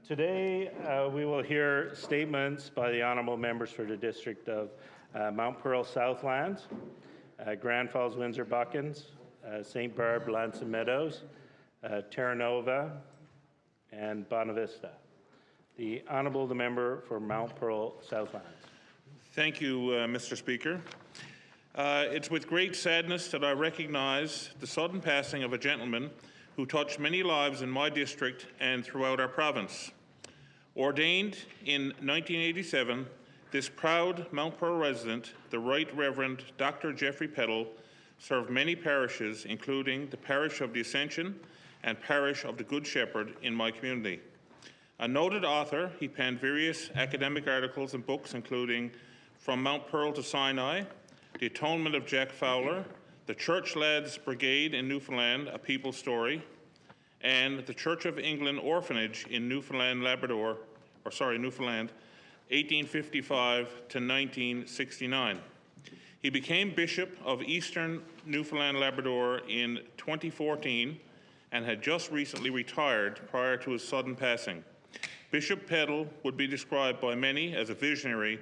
Today, we will hear statements by the honourable members for the district of Mount Pearl Southlands, Grand Falls, Windsor Buckins, St. Barb, L'Anse Meadows, Terranova, and Bonavista. The honourable member for Mount Pearl Southlands. Thank you, Mr. Speaker. It's with great sadness that I recognise the sudden passing of a gentleman who touched many lives in my district and throughout our province. Ordained in 1987, this proud Mount Pearl resident, the Right Reverend Dr. Jeffrey Peddle, served many parishes, including the Parish of the Ascension and Parish of the Good Shepherd in my community. A noted author, he penned various academic articles and books, including From Mount Pearl to Sinai, The Atonement of Jack Fowler, The Church Lads Brigade in Newfoundland, A People's Story, and the Church of England Orphanage in Newfoundland, 1855 to 1969. He became Bishop of Eastern Newfoundland Labrador in 2014 and had just recently retired prior to his sudden passing. Bishop Peddle would be described by many as a visionary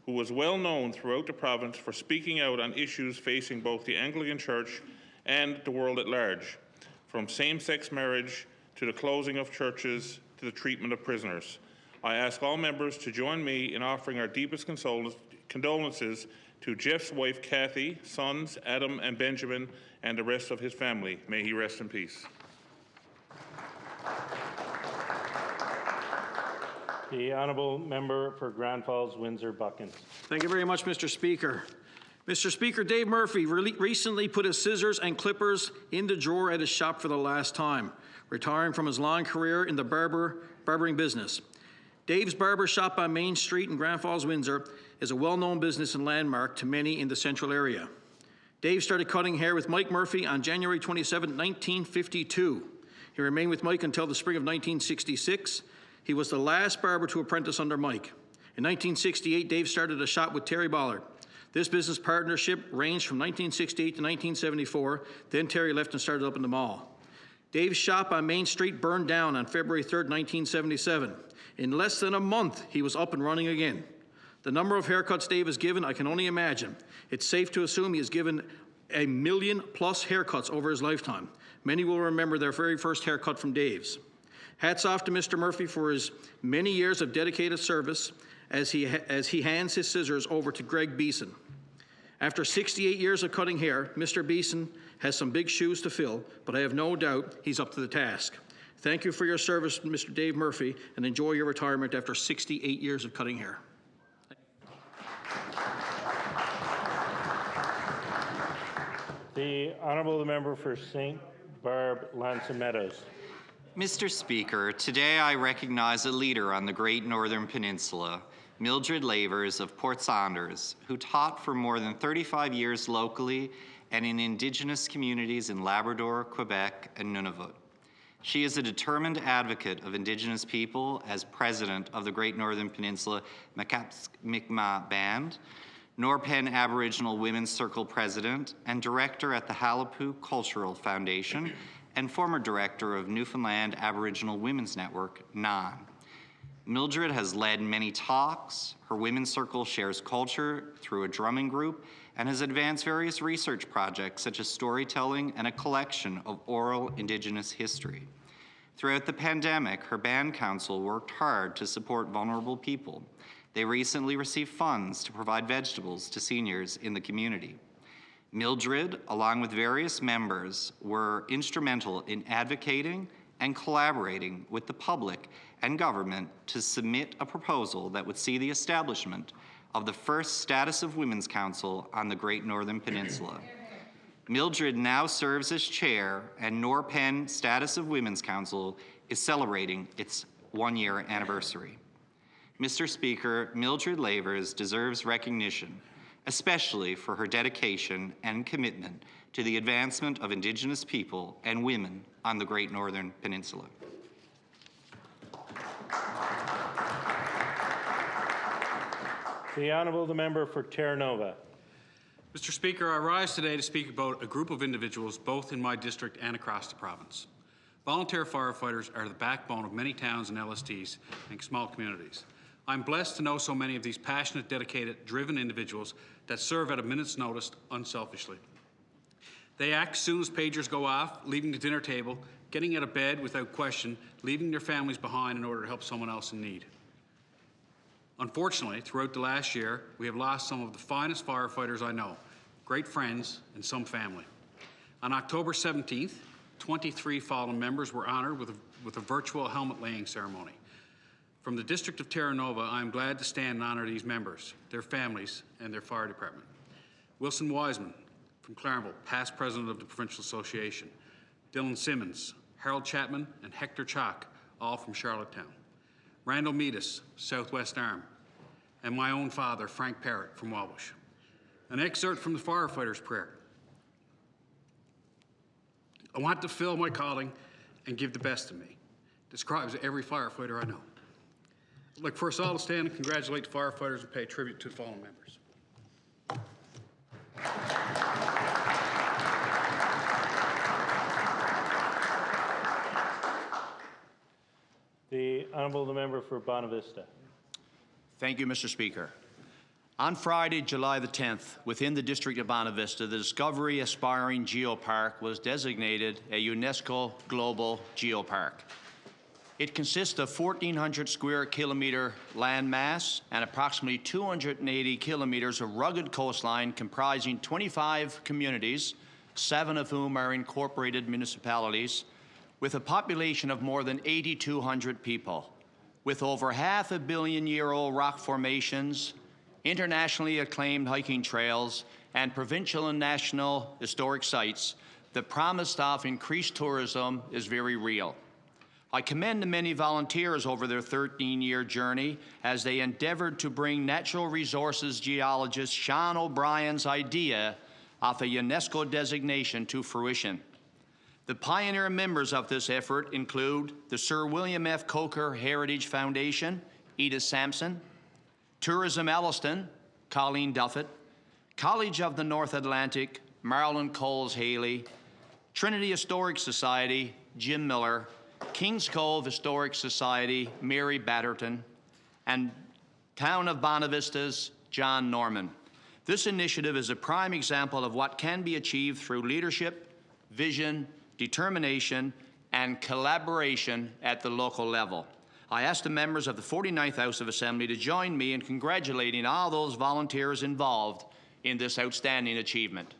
who was well known throughout the province for speaking out on issues facing both the Anglican Church and the world at large, from same-sex marriage to the closing of churches to the treatment of prisoners. I ask all members to join me in offering our deepest condolences to Jeff's wife, Kathy, sons, Adam and Benjamin, and the rest of his family. May he rest in peace. The honourable member for Grand Falls, Windsor Buckins. Thank you very much, Mr. Speaker. Mr. Speaker, Dave Murphy recently put his scissors and clippers in the drawer at his shop for the last time, retiring from his long career in the barbering business. Dave's Barber Shop on Main Street in Grand Falls, Windsor is a well-known business and landmark to many in the central area. Dave started cutting hair with Mike Murphy on January 27, 1952. He remained with Mike until the spring of 1966. He was the last barber to apprentice under Mike. In 1968, Dave started a shop with Terry Ballard. This business partnership ranged from 1968 to 1974. Then Terry left and started up in the mall. Dave's shop on Main Street burned down on February 3, 1977. In less than a month, he was up and running again. The number of haircuts Dave has given, I can only imagine. It's safe to assume he has given 1 million+ haircuts over his lifetime. Many will remember their very first haircut from Dave's. Hats off to Mr. Murphy for his many years of dedicated service as he hands his scissors over to Greg Beeson. After 68 years of cutting hair, Mr. Beeson has some big shoes to fill, but I have no doubt he's up to the task. Thank you for your service, Mr. Dave Murphy, and enjoy your retirement after 68 years of cutting hair. The honourable member for St. Barb, L'Anse Meadows. Mr. Speaker, today I recognize a leader on the Great Northern Peninsula, Mildred Lavers of Port Saunders, who taught for more than 35 years locally and in Indigenous communities in Labrador, Quebec, and Nunavut. She is a determined advocate of Indigenous people as president of the Great Northern Peninsula Mi'kmaq Band, Norpen Aboriginal Women's Circle president, and director at the Halapu Cultural Foundation, and former director of Newfoundland Aboriginal Women's Network, NAN. Mildred has led many talks. Her Women's Circle shares culture through a drumming group and has advanced various research projects such as storytelling and a collection of oral Indigenous history. Throughout the pandemic, her band council worked hard to support vulnerable people. They recently received funds to provide vegetables to seniors in the community. Mildred, along with various members, were instrumental in advocating and collaborating with the public and government to submit a proposal that would see the establishment of the first Status of Women's Council on the Great Northern Peninsula. Mildred now serves as chair, and Norpen Status of Women's Council is celebrating its 1-year anniversary. Mr. Speaker, Mildred Lavers deserves recognition, especially for her dedication and commitment to the advancement of Indigenous people and women on the Great Northern Peninsula. The honourable member for Terranova. Mr. Speaker, I rise today to speak about a group of individuals both in my district and across the province. Volunteer firefighters are the backbone of many towns and LSTs and small communities. I'm blessed to know so many of these passionate, dedicated, driven individuals that serve at a minute's notice unselfishly. They act as soon as pagers go off, leaving the dinner table, getting out of bed without question, leaving their families behind in order to help someone else in need. Unfortunately, throughout the last year, we have lost some of the finest firefighters I know, great friends, and some family. On October 17th, 23 fallen members were honored with a virtual helmet laying ceremony. From the District of Terra Nova, I am glad to stand and honor these members, their families, and their fire department. Wilson Wiseman from Clarenville, past president of the Provincial Association. Dylan Simmons, Harold Chapman, and Hector Chalk, all from Charlottetown. Randall Meadis, Southwest Arm, and my own father, Frank Parrott from Wabash. An excerpt from the firefighter's prayer. I want to fill my calling and give the best of me. Describes every firefighter I know. I'd like for us all to stand and congratulate the firefighters and pay tribute to the fallen members. The Honourable Member for Bonavista. Thank you, Mr. Speaker. On Friday, July the 10th, within the District of Bonavista, the Discovery Aspiring Geopark was designated a UNESCO Global Geopark. It consists of 1,400 square kilometre landmass and approximately 280 kilometres of rugged coastline comprising 25 communities, 7 of whom are incorporated municipalities, with a population of more than 8,200 people, with over 500 million-year-old rock formations, internationally acclaimed hiking trails, and provincial and national historic sites. The promise of increased tourism is very real. I commend the many volunteers over their 13-year journey as they endeavored to bring natural resources geologist Sean O'Brien's idea of a UNESCO designation to fruition. The pioneer members of this effort include the Sir William F. Coker Heritage Foundation, Edith Sampson, Tourism Elliston, Colleen Duffett, College of the North Atlantic, Marilyn Coles-Haley, Trinity Historic Society, Jim Miller, Kings Cove Historic Society, Mary Batterton, and Town of Bonavista's John Norman. This initiative is a prime example of what can be achieved through leadership, vision, determination, and collaboration at the local level. I ask the members of the 49th House of Assembly to join me in congratulating all those volunteers involved in this outstanding achievement.